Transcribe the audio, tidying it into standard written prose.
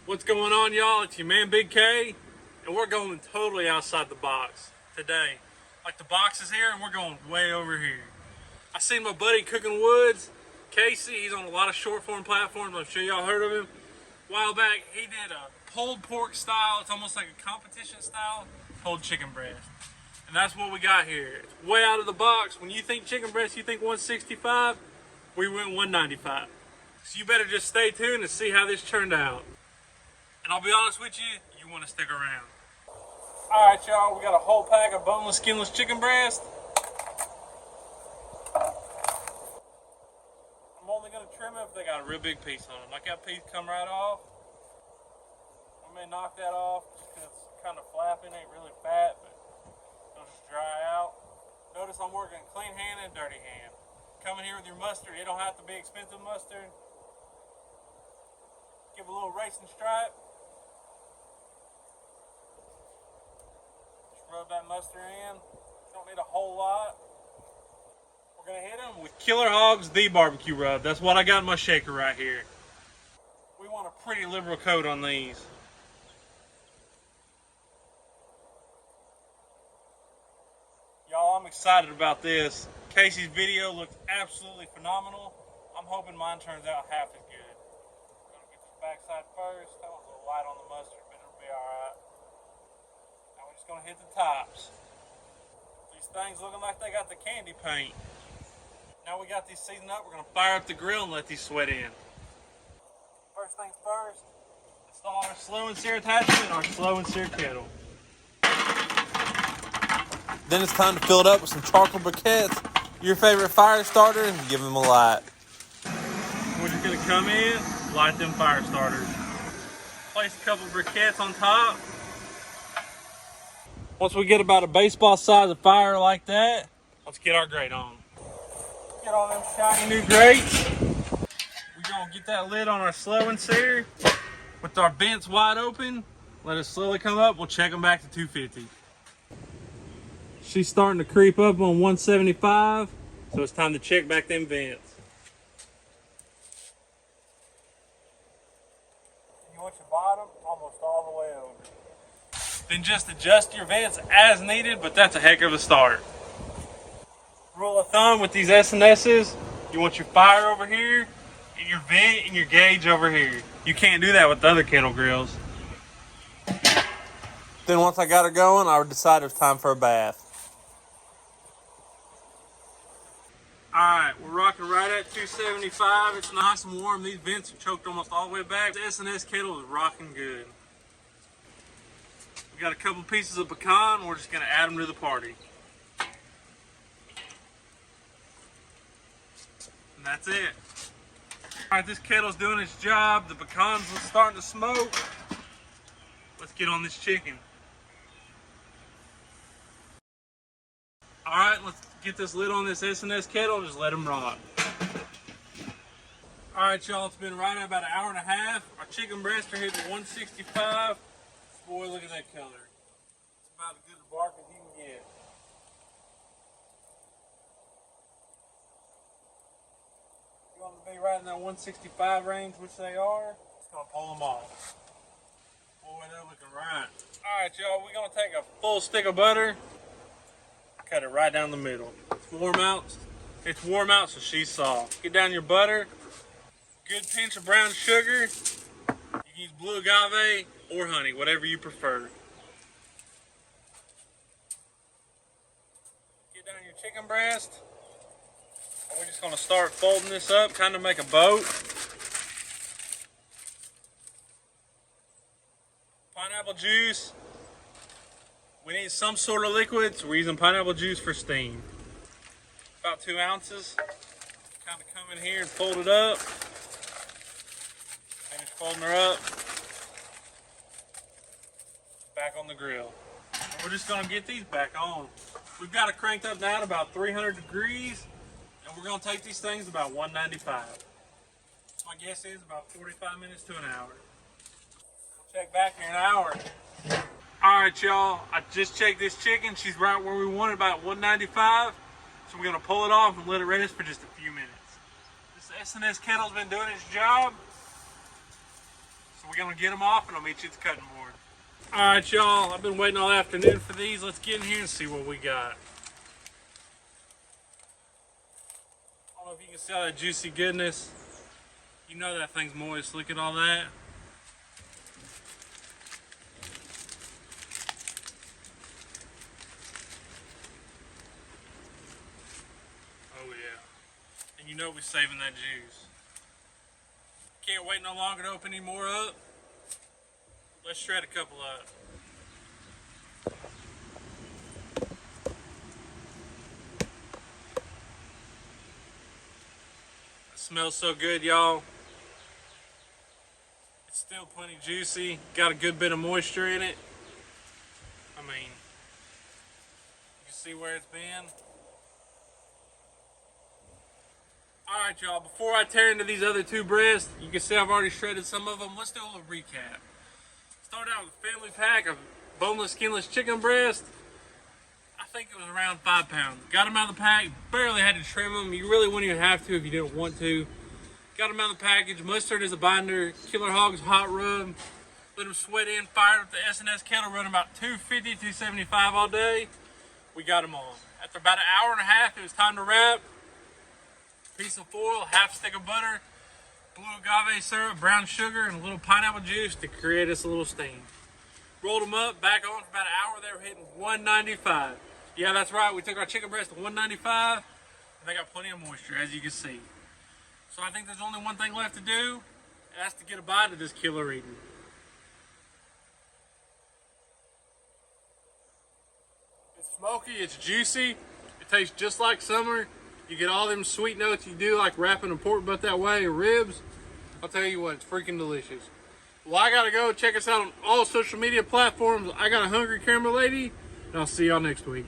What's going on, y'all? It's your man Big K, and we're going totally outside the box today. Like, the box is here and we're going way over here. I seen my buddy Cooking Woods, Casey. He's on a lot of short form platforms. I'm sure y'all heard of him. A while back, he did a pulled pork style. It's almost like a competition style pulled chicken breast. And that's what we got here. It's way out of the box. When you think chicken breast, you think 165. We went 195. So you better just stay tuned and see how this turned out. And I'll be honest with you, you want to stick around. All right, y'all, we got a whole pack of boneless, skinless chicken breast. I'm only going to trim it if they got a real big piece on them. Like that piece come right off. I may knock that off just because it's kind of flapping. It ain't really fat, but it'll just dry out. Notice I'm working clean hand and dirty hand. Coming here with your mustard, it don't have to be expensive mustard. Give a little racing stripe. Rub that mustard in. Don't need a whole lot. We're gonna hit them with Killer Hogs the barbecue rub. That's what I got in my shaker right here. We want a pretty liberal coat on these. Y'all, I'm excited about this. Casey's video looked absolutely phenomenal. I'm hoping mine turns out half as good. I'm gonna get this backside first. That was a little light on the mustard, but it'll be alright. Gonna hit the tops. These things looking like they got the candy paint. Now we got these seasoned up. We're gonna fire up the grill and let these sweat in. First things first, install our slow and sear attachment and our slow and sear kettle. Then it's time to fill it up with some charcoal briquettes, your favorite fire starter, and give them a light. We're just gonna come in, light them fire starters. Place a couple briquettes on top. Once we get about a baseball size of fire like that, let's get our grate on. Get on them shiny new grates. We're gonna get that lid on our slow and sear with our vents wide open. Let it slowly come up. We'll check them back to 250. She's starting to creep up on 175, so it's time to check back them vents. You want your bottom almost all the way over. Then just adjust your vents as needed, but that's a heck of a start. Rule of thumb with these S&S's, you want your fire over here, and your vent and your gauge over here. You can't do that with the other kettle grills. Then once I got her going, I decided it was time for a bath. Alright, we're rocking right at 275. It's nice and warm. These vents are choked almost all the way back. The S&S kettle is rocking good. We got a couple pieces of pecan. We're just going to add them to the party. And that's it. Alright, this kettle's doing its job. The pecans are starting to smoke. Let's get on this chicken. Alright, let's get this lid on this S&S kettle and just let them rock. Alright, y'all, it's been right at about an hour and a half. Our chicken breasts are hitting 165. Boy, look at that color. It's about as good a bark as you can get. You want them to be right in that 165 range, which they are. Just gonna pull them off. Boy, they're looking right. Alright, y'all, we're gonna take a full stick of butter, cut it right down the middle. It's warm out. It's warm out, so she's soft. Get down your butter, good pinch of brown sugar. You can use blue agave or honey, whatever you prefer. Get down your chicken breast. And we're just going to start folding this up, kind of make a boat. Pineapple juice. We need some sort of liquid, so we're using pineapple juice for steam. About 2 ounces. Kind of come in here and fold it up. Finish folding her up. Back on the grill. And we're just gonna get these back on. We've got it cranked up now to about 300 degrees, and we're gonna take these things about 195. My guess is about 45 minutes to an hour. We'll check back in an hour. All right, y'all, I just checked this chicken. She's right where we want it, about 195. So we're gonna pull it off and let it rest for just a few minutes. This S&S kettle's been doing its job. So So we're gonna get them off and I'll meet you at the cutting board. All right, y'all, I've been waiting all afternoon for these. Let's get in here and see what we got. I don't know if you can see all that juicy goodness. You know that thing's moist. Look at all that. Oh yeah. And you know we're saving that juice. Can't wait no longer to open any more up. Let's shred a couple up. It smells so good, y'all. It's still plenty juicy. Got a good bit of moisture in it. I mean, you can see where it's been. Alright, y'all, before I tear into these other two breasts, you can see I've already shredded some of them. Let's do a little recap. Start out with a family pack of boneless, skinless chicken breast. I think it was around 5 pounds. Got them out of the pack, barely had to trim them. You really wouldn't even have to if you didn't want to. Got them out of the package, mustard as a binder, Killer Hogs hot rub. Let them sweat in, fired up the S&S kettle, running about 250, 275 all day. We got them on. After about an hour and a half, it was time to wrap. Piece of foil, half stick of butter, blue agave syrup, brown sugar, and a little pineapple juice to create us a little steam. Rolled them up, back on for about an hour. They were hitting 195. Yeah, that's right. We took our chicken breast to 195, and they got plenty of moisture, as you can see. So I think there's only one thing left to do, and that's to get a bite of this killer eating. It's smoky, it's juicy, it tastes just like summer. You get all them sweet notes you do, like wrapping a pork butt that way, or ribs. I'll tell you what, it's freaking delicious. Well, I gotta go. Check us out on all social media platforms. I got a hungry camera lady, and I'll see y'all next week.